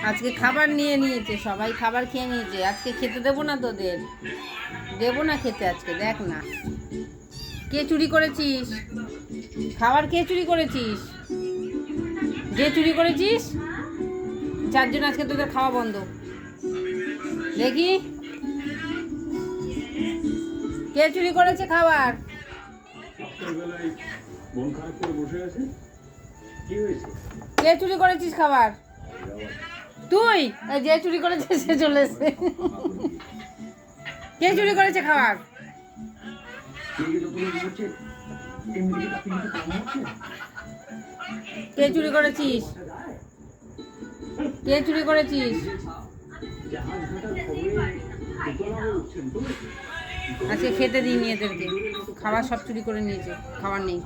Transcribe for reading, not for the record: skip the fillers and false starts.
আজকে খাবার নিয়ে নিয়েছে, সবাই খাবার খেয়ে নিয়েছে। আজকে খেতে দেবো না তোদের, দেবো না খেতে আজকে। দেখ না কে চুরি করেছিস খাবার, কে চুরি করেছিস, যে চুরি করেছিস। চারজন আজকে তোদের খাওয়া বন্ধ। দেখি কে চুরি করেছে খাবার। কে চুরি করেছিস খাবার? তুই? যে চুরি করেছে সে চলে এসছে। কে চুরি করেছে খাবার? কে চুরি করেছিস? কে চুরি করেছিস? আজকে খেতে দিইনি এদেরকে, খাবার সব চুরি করে নিয়েছে, খাবার নেই।